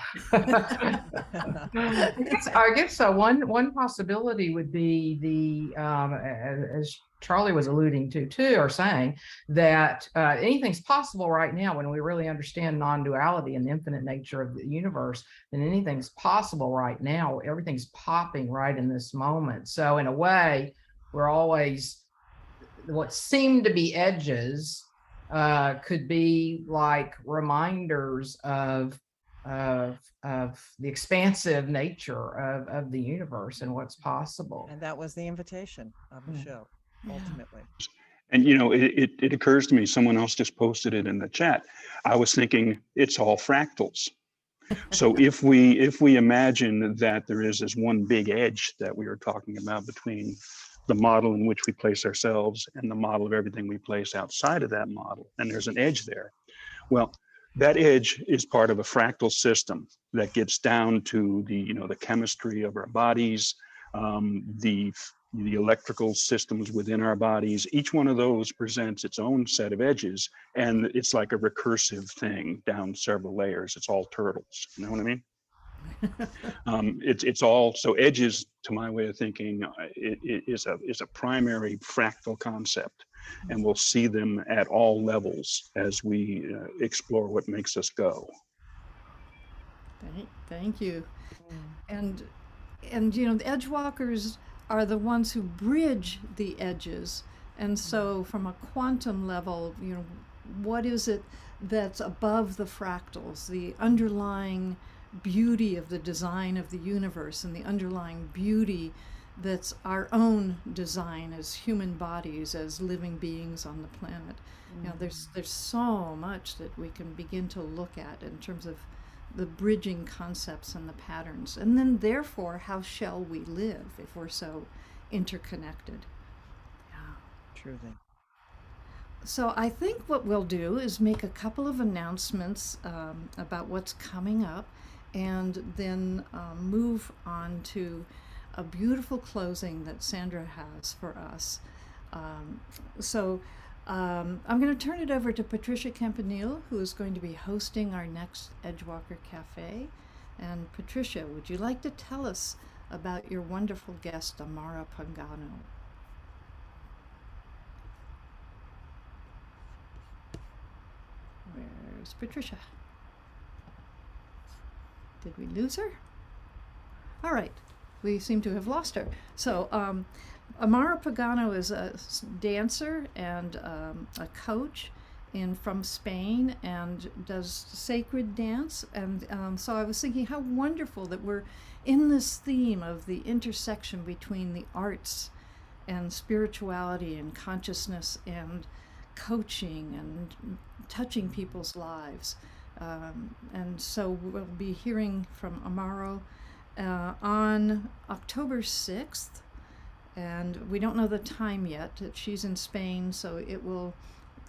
Speaker 9: I guess so. One possibility would be as Charlie was alluding to too, or saying that anything's possible right now when we really understand non-duality and the infinite nature of the universe. Then anything's possible right now. Everything's popping right in this moment. So in a way, we're always, what seem to be edges could be like reminders of the expansive nature of the universe and what's possible.
Speaker 2: And that was the invitation of the show, ultimately.
Speaker 8: And it occurs to me, someone else just posted it in the chat. I was thinking it's all fractals. So if we imagine that there is this one big edge that we were talking about between the model in which we place ourselves and the model of everything we place outside of that model, and there's an edge there. Well, that edge is part of a fractal system that gets down to the chemistry of our bodies, the electrical systems within our bodies. Each one of those presents its own set of edges, and it's like a recursive thing down several layers. It's all turtles. You know what I mean? It's all, so edges, to my way of thinking, it is a primary fractal concept, and we'll see them at all levels as we explore what makes us go.
Speaker 1: Thank you. And the Edgewalkers are the ones who bridge the edges. And so from a quantum level, what is it that's above the fractals, the underlying beauty of the design of the universe, and the underlying beauty that's our own design as human bodies, as living beings on the planet. There's so much that we can begin to look at in terms of the bridging concepts and the patterns. And then therefore, how shall we live if we're so interconnected?
Speaker 2: Truly.
Speaker 1: So I think what we'll do is make a couple of announcements about what's coming up, and then move on to a beautiful closing that Sandra has for us. I'm going to turn it over to Patricia Campanile, who is going to be hosting our next Edgewalker Cafe. And Patricia, would you like to tell us about your wonderful guest, Amara Pagano? Where's Patricia? Did we lose her? All right, we seem to have lost her. So Amara Pagano is a dancer and a coach from Spain, and does sacred dance. And so I was thinking how wonderful that we're in this theme of the intersection between the arts and spirituality and consciousness and coaching and touching people's lives. And so we'll be hearing from Amaro on October 6th, and we don't know the time yet. She's in Spain, so it will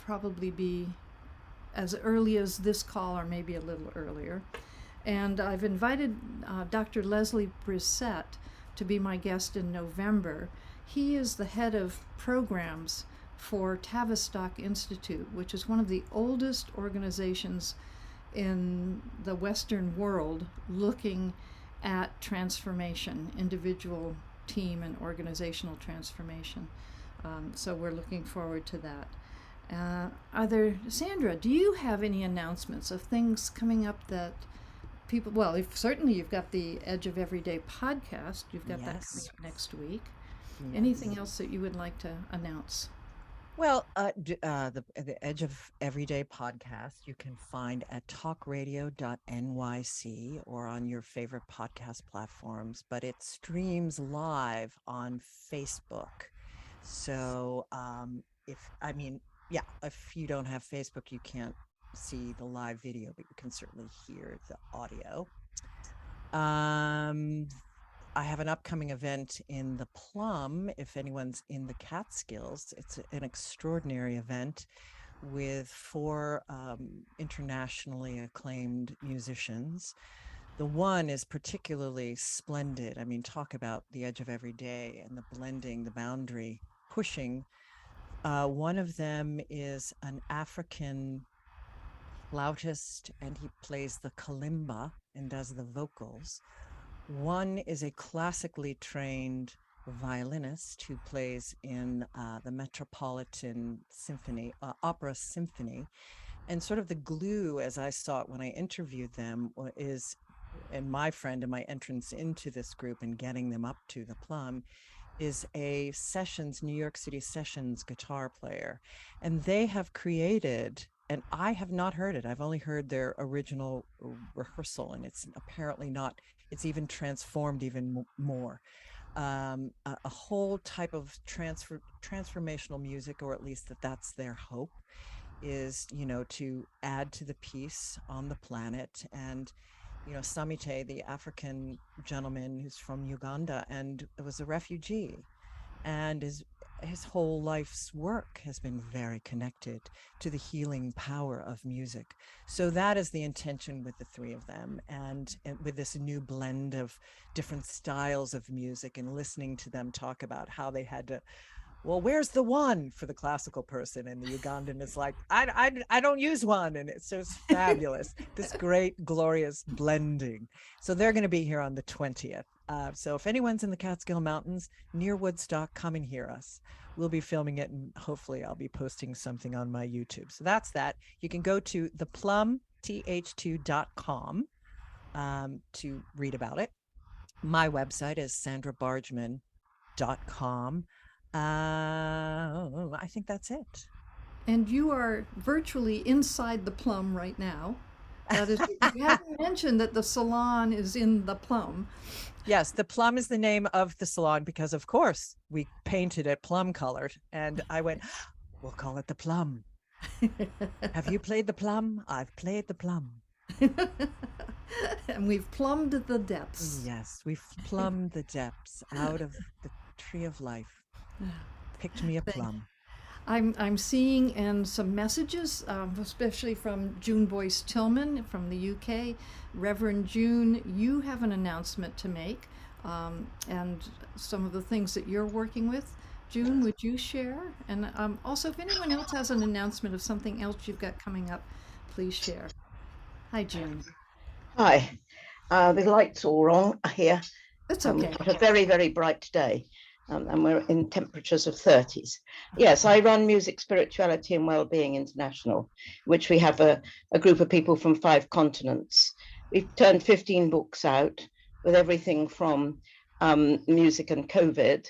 Speaker 1: probably be as early as this call, or maybe a little earlier. And I've invited Dr. Leslie Brissett to be my guest in November. He is the head of programs for Tavistock Institute, which is one of the oldest organizations in the Western world looking at transformation, individual, team, and organizational transformation. So we're looking forward to that. Sandra, do you have any announcements of things coming up that people, well, certainly you've got the Edge of Everyday podcast, you've got that coming up next week. Anything else that you would like to announce?
Speaker 2: Well, the Edge of Everyday podcast you can find at talkradio.nyc or on your favorite podcast platforms, but it streams live on Facebook. So if you don't have Facebook, you can't see the live video, but you can certainly hear the audio. I have an upcoming event in the Plum, if anyone's in the Catskills. It's an extraordinary event with 4 internationally acclaimed musicians. The one is particularly splendid. I mean, talk about the edge of every day and the blending, the boundary pushing. One of them is an African flautist, and he plays the kalimba and does the vocals. One is a classically trained violinist who plays in the Metropolitan Symphony, Opera Symphony. And sort of the glue, as I saw it when I interviewed them, is, and my friend and my entrance into this group and getting them up to the Plum, is a New York City Sessions guitar player. And they have created, and I have not heard it, I've only heard their original rehearsal, and it's apparently not, it's even transformed even more. A whole type of transformational music, or at least that's their hope, is, to add to the peace on the planet. And, Samite, the African gentleman who's from Uganda and was a refugee, and his whole life's work has been very connected to the healing power of music. So that is the intention with the 3 of them, and with this new blend of different styles of music, and listening to them talk about how they had to, well, where's the one for the classical person? And the Ugandan is like, I don't use one. And it's just fabulous, this great, glorious blending. So they're going to be here on the 20th. So if anyone's in the Catskill Mountains near Woodstock, come and hear us. We'll be filming it, and hopefully I'll be posting something on my YouTube. So that's that. You can go to theplumth2.com to read about it. My website is sandrabargman.com. I think that's it.
Speaker 1: And you are virtually inside the Plum right now. That is, you haven't mentioned that the salon is in the Plum.
Speaker 2: Yes, the Plum is the name of the salon because, of course, we painted it plum colored. And I went, we'll call it the Plum. Have you played the Plum? I've played the Plum.
Speaker 1: And we've plumbed the depths.
Speaker 2: Yes, we've plumbed the depths out of the tree of life. Picked me a plum.
Speaker 1: I'm seeing and some messages, especially from June Boyce Tillman from the UK. Reverend June, you have an announcement to make, and some of the things that you're working with. June, would you share? And also, if anyone else has an announcement of something else you've got coming up, please share. Hi, June.
Speaker 10: Hi. The light's all wrong here.
Speaker 1: That's okay.
Speaker 10: We've got a very, very bright day. And we're in temperatures of 30s. Yes, I run Music, Spirituality and Wellbeing International, which we have a group of people from 5 continents. We've turned 15 books out with everything from music and COVID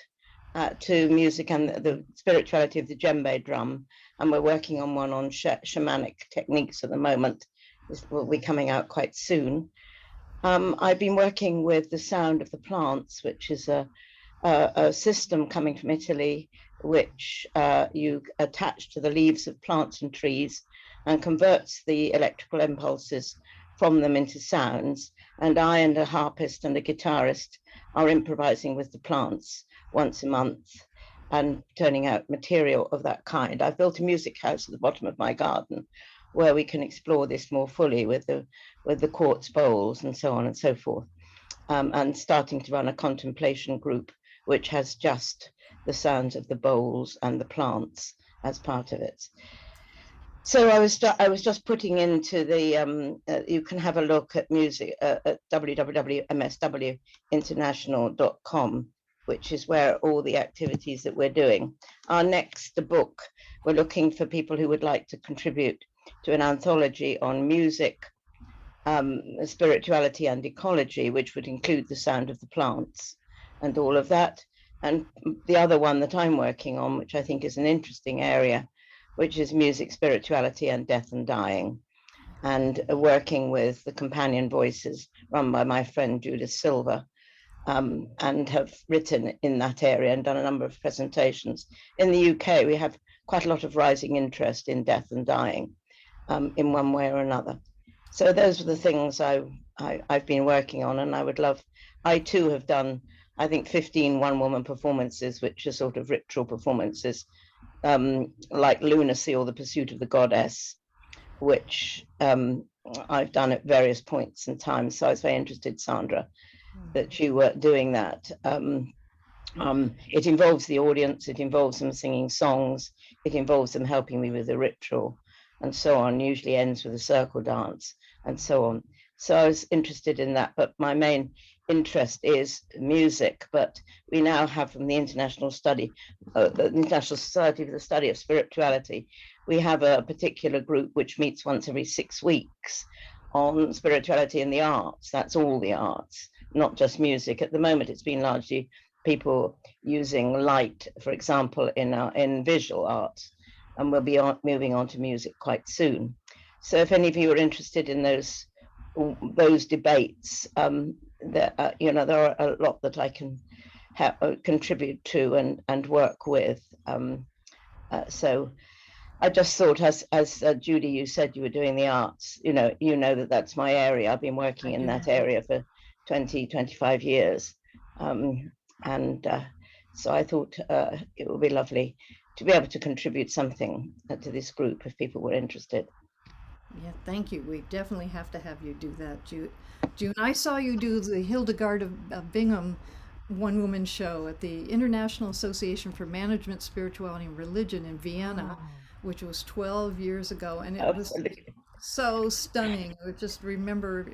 Speaker 10: to music and the spirituality of the djembe drum. And we're working on one on shamanic techniques at the moment. This will be coming out quite soon. I've been working with The Sound of the Plants, which is a system coming from Italy, which you attach to the leaves of plants and trees and converts the electrical impulses from them into sounds. And I and a harpist and a guitarist are improvising with the plants once a month and turning out material of that kind. I've built a music house at the bottom of my garden where we can explore this more fully with the quartz bowls and so on and so forth. And starting to run a contemplation group, which has just the sounds of the bowls and the plants as part of it. So I was just putting into the, you can have a look at music at www.mswinternational.com, which is where all the activities that we're doing. Our next book, we're looking for people who would like to contribute to an anthology on music, spirituality and ecology, which would include the sound of the plants and all of that. And the other one that I'm working on, which I think is an interesting area, which is music, spirituality and death and dying, and working with the companion voices run by my friend Judith Silver, and have written in that area and done a number of presentations. In the UK, we have quite a lot of rising interest in death and dying, in one way or another. So those are the things I've been working on, and I too have done, I think, 15 one-woman performances, which are sort of ritual performances, like Lunacy or The Pursuit of the Goddess, which I've done at various points in time. So I was very interested, Sandra, that you were doing that. It involves the audience, it involves them singing songs, it involves them helping me with the ritual and so on, usually ends with a circle dance and so on. So I was interested in that, but my main interest is music. But we now have from the International Society for the Study of Spirituality, we have a particular group which meets once every 6 weeks on spirituality and the arts. That's all the arts, not just music. At the moment, it's been largely people using light, for example, in visual arts, and we'll be moving on to music quite soon. So if any of you are interested in those debates, there are a lot that I can contribute to and work with. So I just thought, as Judy, you said you were doing the arts, you know that's my area. I've been working in that area for 25 years. So I thought it would be lovely to be able to contribute something to this group if people were interested.
Speaker 1: Yeah, thank you. We definitely have to have you do that, June. I saw you do the Hildegard of Bingham one-woman show at the International Association for Management, Spirituality, and Religion in Vienna, which was 12 years ago, and it was so stunning. I just remember,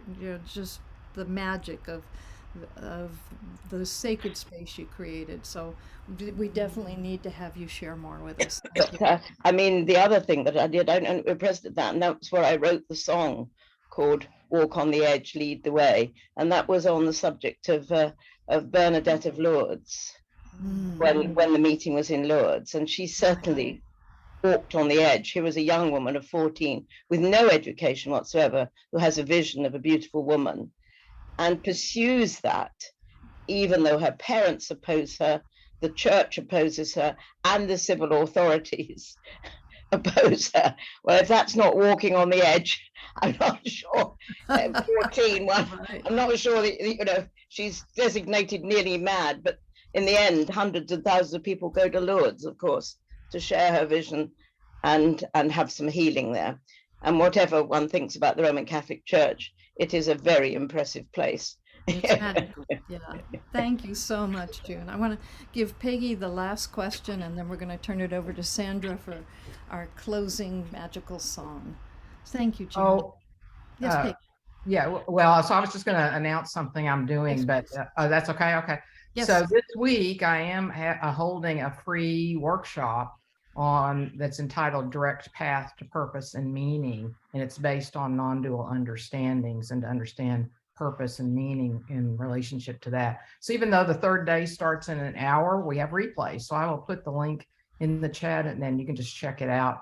Speaker 1: just the magic of the sacred space you created. So we definitely need to have you share more with us.
Speaker 10: But I mean, the other thing that I did, I we're present at that, and that's where I wrote the song called "Walk on the Edge, Lead the Way," and that was on the subject of Bernadette of Lourdes, when the meeting was in Lourdes, and she certainly walked on the edge. She was a young woman of 14 with no education whatsoever, who has a vision of a beautiful woman and pursues that, even though her parents oppose her, the church opposes her, and the civil authorities oppose her. Well, if that's not walking on the edge, I'm not sure. 14, well, I'm not sure that, she's designated nearly mad, but in the end, hundreds of thousands of people go to Lourdes, of course, to share her vision and have some healing there. And whatever one thinks about the Roman Catholic Church, it is a very impressive place.
Speaker 1: It's magical. Yeah. Thank you so much, June. I want to give Peggy the last question, and then we're going to turn it over to Sandra for our closing magical song. Thank you, June.
Speaker 9: Oh,
Speaker 1: yes, Peggy.
Speaker 9: Yeah, well, so I was just going to announce something I'm doing, but that's okay. Okay.
Speaker 1: Yes.
Speaker 9: So this week I am holding a free workshop that's entitled Direct Path to Purpose and Meaning, and it's based on non-dual understandings and to understand purpose and meaning in relationship to that. So even though the third day starts in an hour, we have replays. So I will put the link in the chat, and then you can just check it out.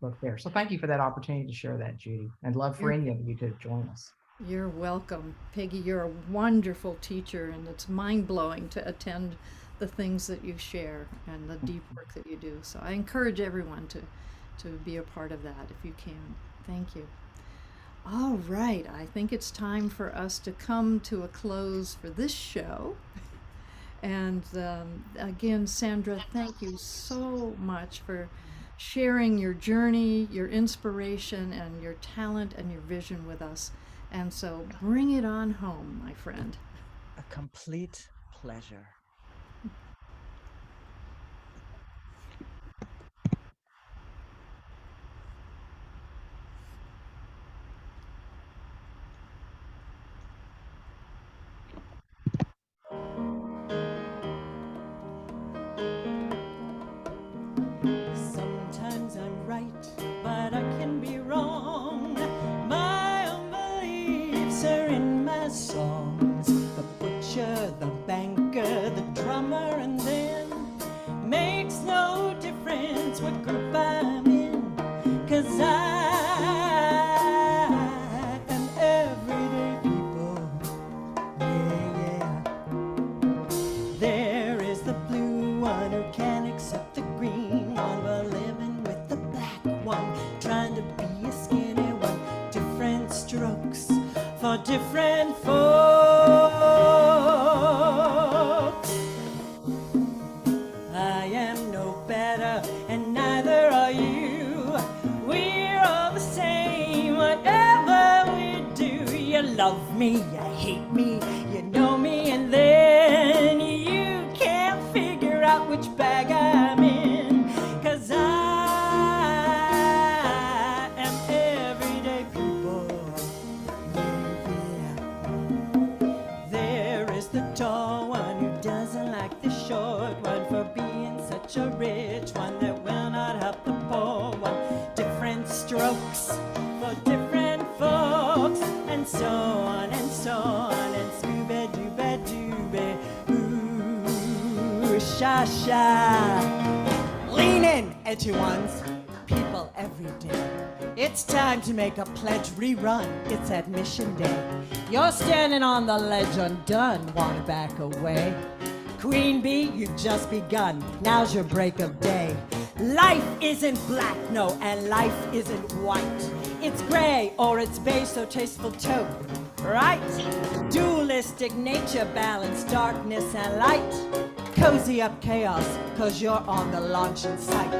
Speaker 9: Look there. So thank you for that opportunity to share that, Judy. I'd love for any of you to join us.
Speaker 1: You're welcome, Peggy. You're a wonderful teacher, and it's mind-blowing to attend the things that you share and the deep work that you do. So I encourage everyone to be a part of that if you can. Thank you. All right, I think it's time for us to come to a close for this show. And again, Sandra, thank you so much for sharing your journey, your inspiration, and your talent and your vision with us. And so bring it on home, my friend.
Speaker 2: A complete pleasure.
Speaker 3: Sometimes I'm right, but I can be wrong. My own beliefs are in my songs. The butcher, the banker, the drummer, and then makes no difference what group I'm in. 'Cause I am everyday people. Yeah, yeah. There is the blue one who can't accept the green one. We're living with the black one, trying to be a skinny one. Different strokes for different folks. I am no better, and neither are you. We're all the same, whatever we do. You love me, you hate me, you know me, and then you can't figure out which bag I'm in. 'Cause I am everyday people. Yeah. There is the tall one who doesn't like the short one for being such a rich one that will not help the poor one. Different strokes for different folks, and so on and so on, and scooby-dooby-dooby, ooh, sha-sha. Lean in, edgy ones, people every day. It's time to make a pledge rerun. It's admission day. You're standing on the ledge undone. Wanna back away? Queen bee, you've just begun. Now's your break of day. Life isn't black, no, and life isn't white. It's gray or it's beige, so tasteful too, right? Dualistic nature, balance darkness and light. Cozy up chaos, 'cause you're on the launching site.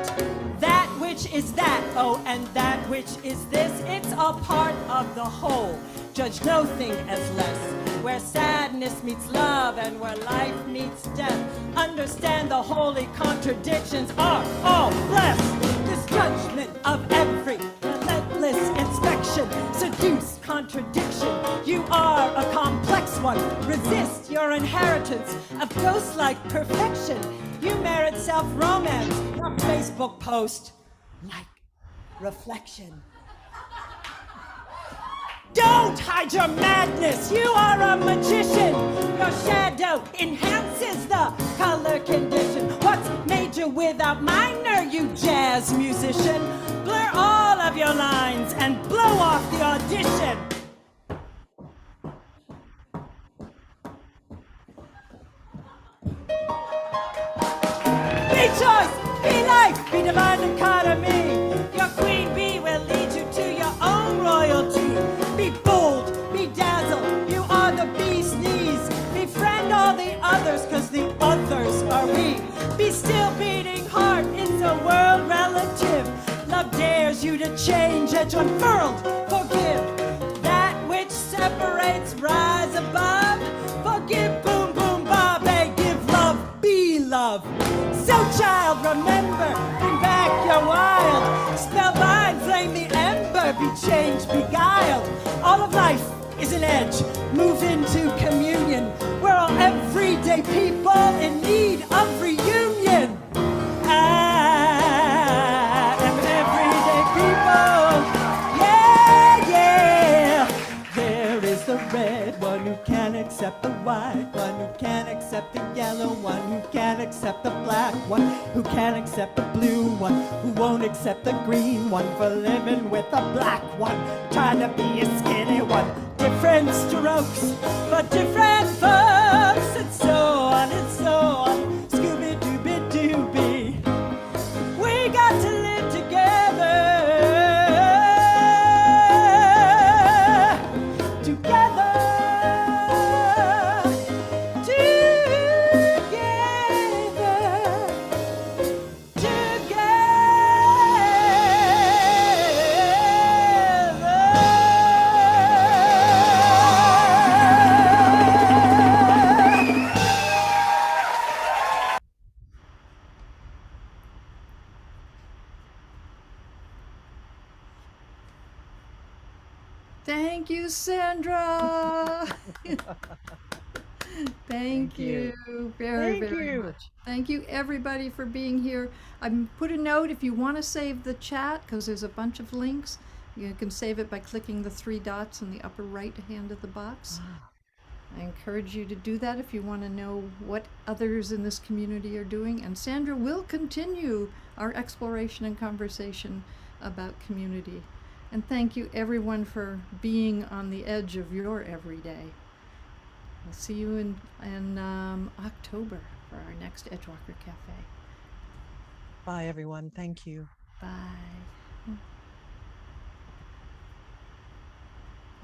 Speaker 3: That which is that, oh, and that which is this, it's all part of the whole. Judge no thing as less. Where sadness meets love and where life meets death. Understand the holy contradictions are all blessed. This judgment of every relentless inspection. Seduce contradiction. You are a complex one. Resist your inheritance of ghost-like perfection. You merit self-romance, not Facebook post. Like reflection. Don't hide your madness, you are a magician. Your shadow enhances the color condition. What's major without minor, you jazz musician? Blur all of your lines and blow off the audition. Be choice, be life, be divine dichotomy. Your queen bee will lead you to your own royalty. Be bold, be dazzled, you are the bee's knees. Befriend all the others, 'cause the others are we. Be still beating heart, it's a world relative. Love dares you to change, edge unfurled, forgive. That which separates, rise above. Forgive, boom, boom, bob, hey, give love, be love. So child, remember, bring back your wild. Spellbind, flame the ember, be changed, beguiled. All of life is an edge, move into communion. We're all everyday people in need of reunion. I am everyday people. Yeah, yeah. There is the red one who can't accept the white one, who can't accept the yellow one, who can't accept the black one, who can't accept the blue one, who won't accept the green one for living with the black one, trying to be a skinny one. Different strokes for different folks, and so on and so on. Scooby-Dooby-Dooby. We got to live together. Together. Together.
Speaker 1: Thank you, Sandra. Thank you very,
Speaker 2: Thank
Speaker 1: very
Speaker 2: you.
Speaker 1: much. Thank you, everybody, for being here. I put a note if you want to save the chat, because there's a bunch of links. You can save it by clicking the 3 dots in the upper right hand of the box. I encourage you to do that if you want to know what others in this community are doing. And Sandra will continue our exploration and conversation about community. And thank you, everyone, for being on the edge of your everyday. We'll see you in October for our next Edgewalker Cafe.
Speaker 2: Bye, everyone. Thank you.
Speaker 1: Bye.